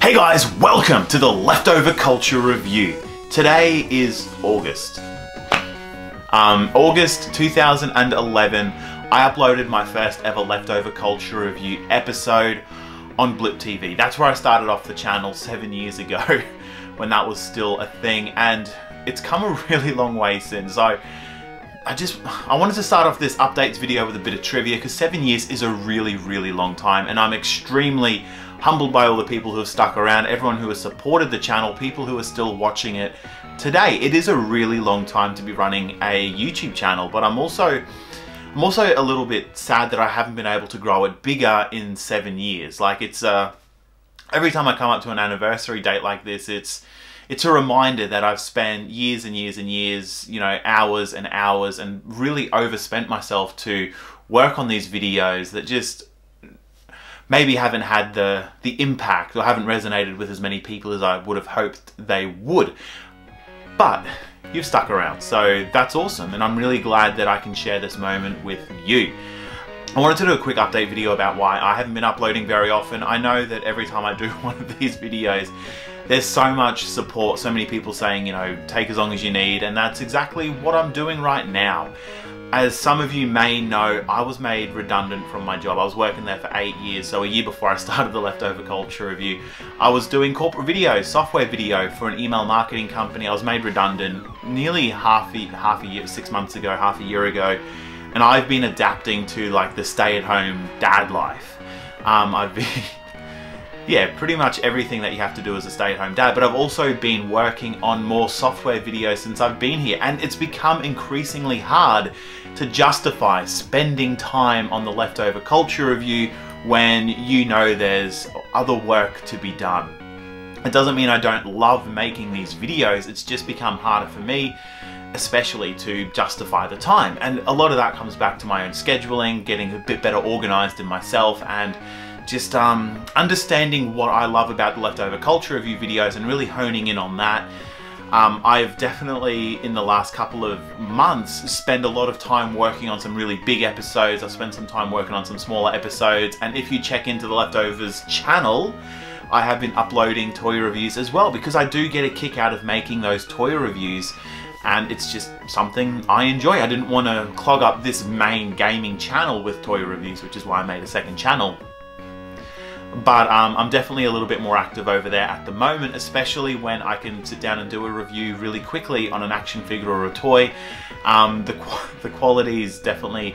Hey guys, welcome to the Leftover Culture Review. Today is August. August 2011, I uploaded my first ever Leftover Culture Review episode on Blip TV. That's where I started off the channel 7 years ago, when that was still a thing, and it's come a really long way since. So I wanted to start off this updates video with a bit of trivia, because 7 years is a really long time, and I'm extremely humbled by all the people who have stuck around, everyone who has supported the channel, people who are still watching it today. It is a really long time to be running a YouTube channel, but I'm also a little bit sad that I haven't been able to grow it bigger in 7 years. Like, it's every time I come up to an anniversary date like this, it's a reminder that I've spent years and years and years, you know, hours and hours, and really overspent myself to work on these videos that just maybe haven't had the impact, or haven't resonated with as many people as I would have hoped they would. But you've stuck around, so that's awesome, and I'm really glad that I can share this moment with you. I wanted to do a quick update video about why I haven't been uploading very often. I know that every time I do one of these videos, there's so much support, so many people saying, you know, take as long as you need, and that's exactly what I'm doing right now. As some of you may know, I was made redundant from my job. I was working there for 8 years, so a year before I started the Leftover Culture Review, I was doing corporate video, software video for an email marketing company. I was made redundant nearly half a year, 6 months ago, half a year ago, and I've been adapting to like the stay-at-home dad life. I've been yeah, pretty much everything that you have to do as a stay-at-home dad, but I've also been working on more software videos since I've been here, and it's become increasingly hard to justify spending time on the Leftover Culture Review when you know there's other work to be done. It doesn't mean I don't love making these videos, it's just become harder for me, especially to justify the time. And a lot of that comes back to my own scheduling, getting a bit better organized in myself, and just understanding what I love about the Leftover Culture Review videos and really honing in on that. I've definitely, in the last couple of months, spent a lot of time working on some really big episodes. I've spent some time working on some smaller episodes, and if you check into the Leftovers channel, I have been uploading toy reviews as well, because I do get a kick out of making those toy reviews, and it's just something I enjoy. I didn't want to clog up this main gaming channel with toy reviews, which is why I made a second channel. But I'm definitely a little bit more active over there at the moment, especially when I can sit down and do a review really quickly on an action figure or a toy. The quality is definitely...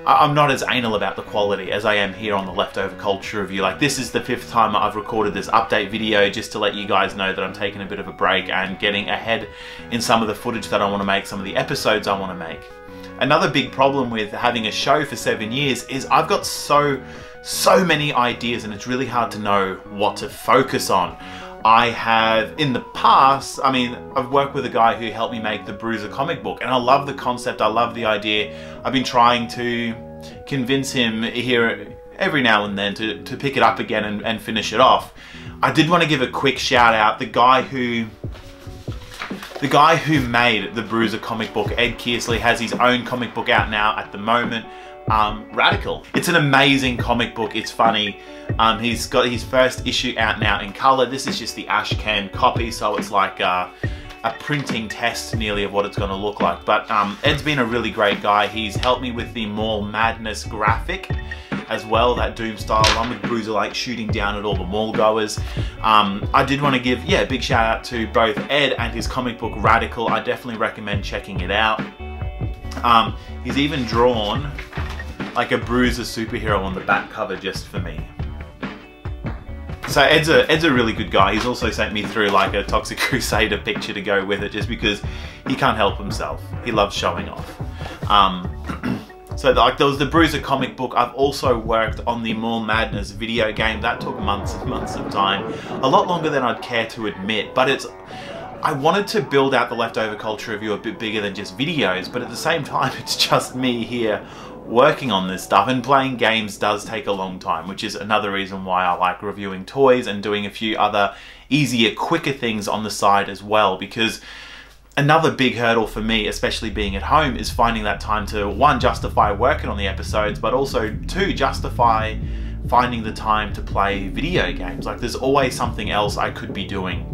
I'm not as anal about the quality as I am here on the Leftover Culture Review. Like, this is the 5th time I've recorded this update video, just to let you guys know that I'm taking a bit of a break and getting ahead in some of the footage that I want to make, some of the episodes I want to make. Another big problem with having a show for 7 years is I've got so many ideas, and it's really hard to know what to focus on. I have, in the past, I mean, I've worked with a guy who helped me make the Bruiser comic book, and I love the concept, I love the idea. I've been trying to convince him here every now and then to pick it up again and finish it off. I did want to give a quick shout out. The guy who made the Bruiser comic book, Ed Kearsley, has his own comic book out now at the moment. Radical. It's an amazing comic book. It's funny. He's got his first issue out now in color. This is just the Ashcan copy, so it's like a printing test nearly of what it's going to look like. But Ed's been a really great guy. He's helped me with the Mall Madness graphic as well, that Doom style one with Bruiser like shooting down at all the mall goers. I did want to give a big shout out to both Ed and his comic book Radical. I definitely recommend checking it out. He's even drawn like a Bruiser superhero on the back cover just for me. So Ed's a really good guy. He's also sent me through like a Toxic Crusader picture to go with it, just because he can't help himself. He loves showing off. So like, there was the Bruiser comic book. I've also worked on the Mall Madness video game. That took months and months of time. A lot longer than I'd care to admit, but I wanted to build out the Leftover Culture Review a bit bigger than just videos, but at the same time, it's just me here working on this stuff, and playing games does take a long time, which is another reason why I like reviewing toys and doing a few other easier, quicker things on the side as well, because another big hurdle for me, especially being at home, is finding that time to, one, justify working on the episodes, but also two, justify finding the time to play video games. Like, there's always something else I could be doing.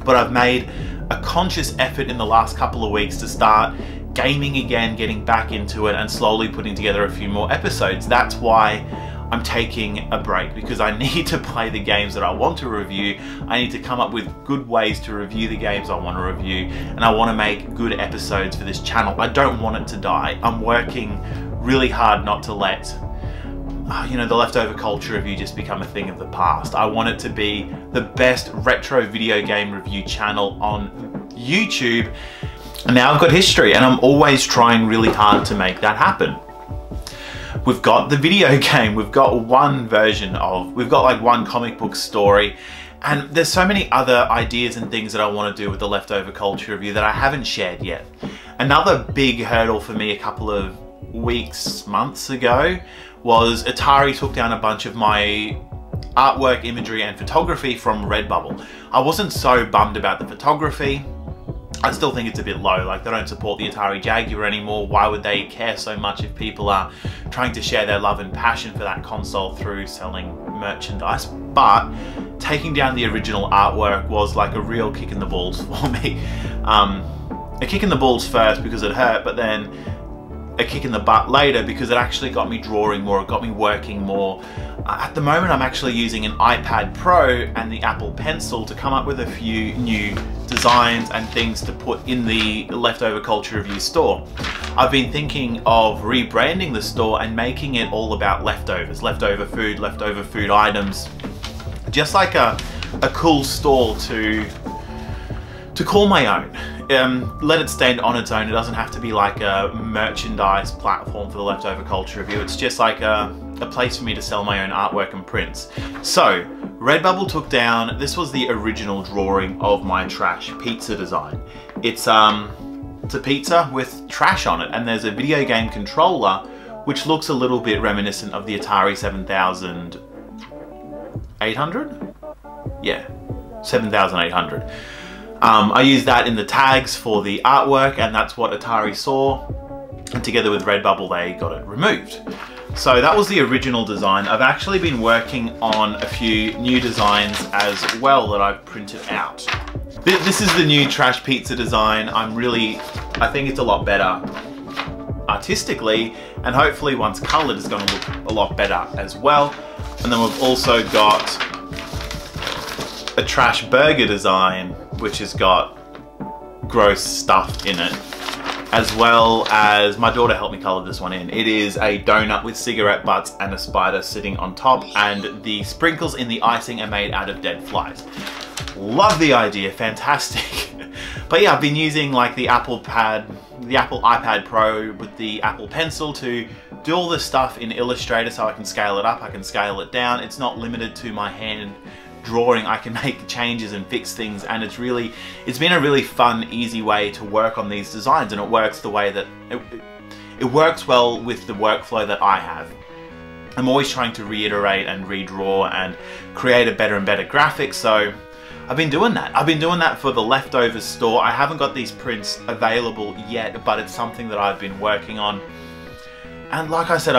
But I've made a conscious effort in the last couple of weeks to start gaming again, getting back into it, and slowly putting together a few more episodes. That's why I'm taking a break, because I need to play the games that I want to review. I need to come up with good ways to review the games I want to review, and I want to make good episodes for this channel. I don't want it to die. I'm working really hard not to let you know, the Leftover Culture Review just become a thing of the past. I want it to be the best retro video game review channel on YouTube. And now I've got history, and I'm always trying really hard to make that happen. We've got the video game, we've got one version of, we've got like one comic book story, and there's so many other ideas and things that I want to do with the Leftover Culture Review that I haven't shared yet. Another big hurdle for me a couple of weeks, months ago, was Atari took down a bunch of my artwork, imagery and photography from Redbubble. I wasn't so bummed about the photography. I still think it's a bit low. Like, they don't support the Atari Jaguar anymore. Why would they care so much if people are trying to share their love and passion for that console through selling merchandise? But taking down the original artwork was like a real kick in the balls for me. A kick in the balls first because it hurt, but then a kick in the butt later because it actually got me drawing more, it got me working more. At the moment I'm actually using an iPad Pro and the Apple Pencil to come up with a few new designs and things to put in the Leftover Culture Review store. I've been thinking of rebranding the store and making it all about leftovers, leftover food items. Just like a cool store to call my own. Let it stand on its own. It doesn't have to be like a merchandise platform for the Leftover Culture Review. It's just like a place for me to sell my own artwork and prints. So, Redbubble took down, this was the original drawing of my trash pizza design. It's a pizza with trash on it, and there's a video game controller which looks a little bit reminiscent of the Atari 7800? Yeah, 7800. I used that in the tags for the artwork, and that's what Atari saw, and together with Redbubble they got it removed. So that was the original design. I've actually been working on a few new designs as well that I've printed out. This is the new trash pizza design. I think it's a lot better artistically, and hopefully once coloured it's going to look a lot better as well. And then we've also got a trash burger design which has got gross stuff in it, as well as, my daughter helped me colour this one in. It is a donut with cigarette butts and a spider sitting on top, and the sprinkles in the icing are made out of dead flies. Love the idea, fantastic. But yeah, I've been using like the Apple iPad Pro with the Apple Pencil to do all this stuff in Illustrator, so I can scale it up, I can scale it down. It's not limited to my hand drawing. I can make changes and fix things, and it's been a really fun, easy way to work on these designs, and it works the way that it works well with the workflow that I have. I'm always trying to reiterate and redraw and create a better and better graphic, so I've been doing that. I've been doing that for the Leftovers store. I haven't got these prints available yet, but it's something that I've been working on. And like I said,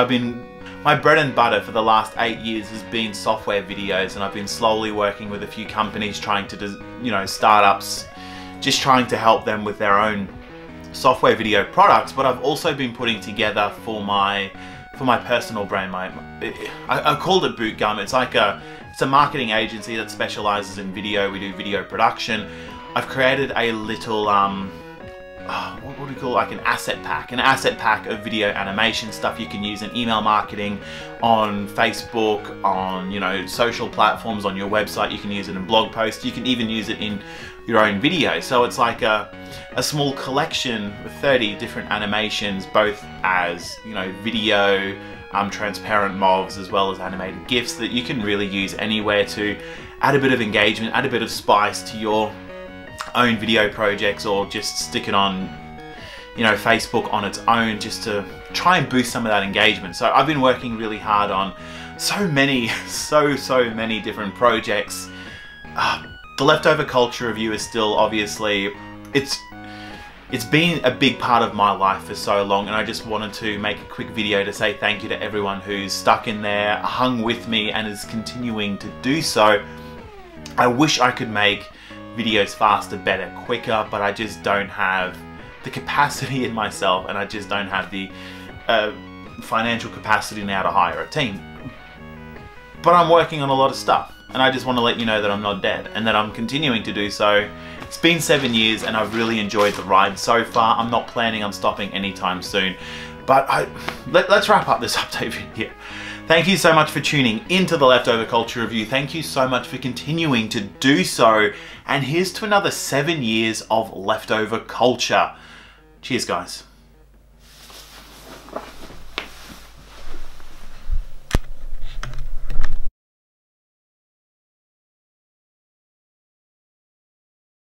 my bread and butter for the last 8 years has been software videos, and I've been slowly working with a few companies trying to, you know, startups, just trying to help them with their own software video products. But I've also been putting together for my personal brand, I called it Boot Gum. It's a marketing agency that specializes in video. We do video production. I've created a little what do you call it? Like an asset pack of video animation stuff you can use in email marketing, on Facebook, on, you know, social platforms, on your website. You can use it in blog posts. You can even use it in your own video. So it's like a small collection with 30 different animations, both as, you know, video, transparent mobs, as well as animated GIFs that you can really use anywhere to add a bit of engagement, add a bit of spice to your own video projects, or just stick it on, you know, Facebook on its own, just to try and boost some of that engagement. So I've been working really hard on so many different projects. The Leftover Culture Review is still, obviously, it's It's been a big part of my life for so long, and I just wanted to make a quick video to say thank you to everyone who's stuck in there, hung with me, and is continuing to do so. I wish I could make videos faster, better, quicker, but I just don't have the capacity in myself, and I just don't have the financial capacity now to hire a team. But I'm working on a lot of stuff, and I just want to let you know that I'm not dead and that I'm continuing to do so. It's been 7 years and I've really enjoyed the ride so far. I'm not planning on stopping anytime soon, but let's wrap up this update video. Thank you so much for tuning into the Leftover Culture Review. Thank you so much for continuing to do so. And here's to another 7 years of leftover culture. Cheers, guys.